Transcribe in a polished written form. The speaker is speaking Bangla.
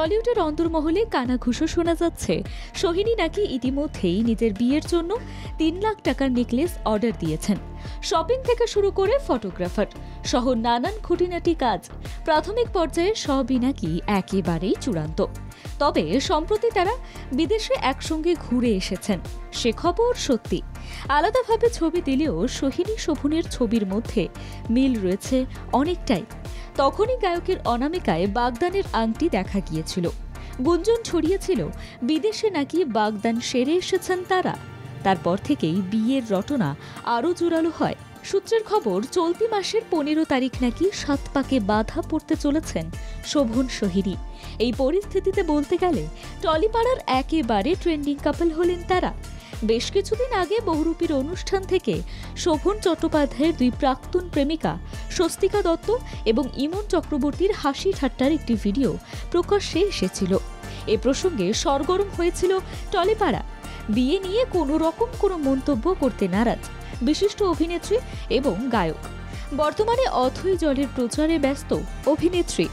টলিউডের অন্তর্মহলে কানাঘুষো শোনা যাচ্ছে সোহিনী নাকি ইতিমধ্যেই নিজের বিয়ের জন্য ৩ লাখ টাকার নেকলেস অর্ডার দিয়েছেন। শপিং থেকে শুরু করে ফটোগ্রাফার সহ নানান খুঁটিনাটি কাজ প্রাথমিক পর্যায়ে সবই নাকি একেবারেই চূড়ান্ত। তবে সম্প্রতি তারা বিদেশে একসঙ্গে ঘুরে এসেছেন, সে খবর সত্যি। আলাদাভাবে ছবি দিলেও সোহিনী শোভনের ছবির মধ্যে মিল রয়েছে অনেকটাই। তখনই গায়কের অনামিকায় বাগদানের আংটি দেখা গিয়েছিল। গুঞ্জন ছড়িয়েছিল বিদেশে নাকি বাগদান সেরে এসেছেন তারা। তারপর থেকেই বিয়ের রটনা আরও জোরালো হয়। সূত্রের খবর, চলতি মাসের ১৫ তারিখ নাকি ৭ পাকে বাধা পড়তে চলেছেন শোভন সোহিনী। এই পরিস্থিতিতে বলতে গেলে টলিপাড়ার একেবারে ট্রেন্ডিং কাপল হলেন তারা। বেশ কিছুদিন আগে বহুরূপীর অনুষ্ঠান থেকে শোভন চট্টোপাধ্যায়ের ২ প্রাক্তন প্রেমিকা স্বস্তিকা দত্ত এবং ইমন চক্রবর্তীর হাসি ঠাট্টার একটি ভিডিও প্রকাশ্যে এসেছিল। এ প্রসঙ্গে সরগরম হয়েছিল টলিপাড়া। বিয়ে নিয়ে কোনো রকম কোনো মন্তব্য করতে নারাজ বিশিষ্ট অভিনেত্রী এবং গায়ক। বর্তমানে অথৈ জলের প্রচারে ব্যস্ত অভিনেত্রী।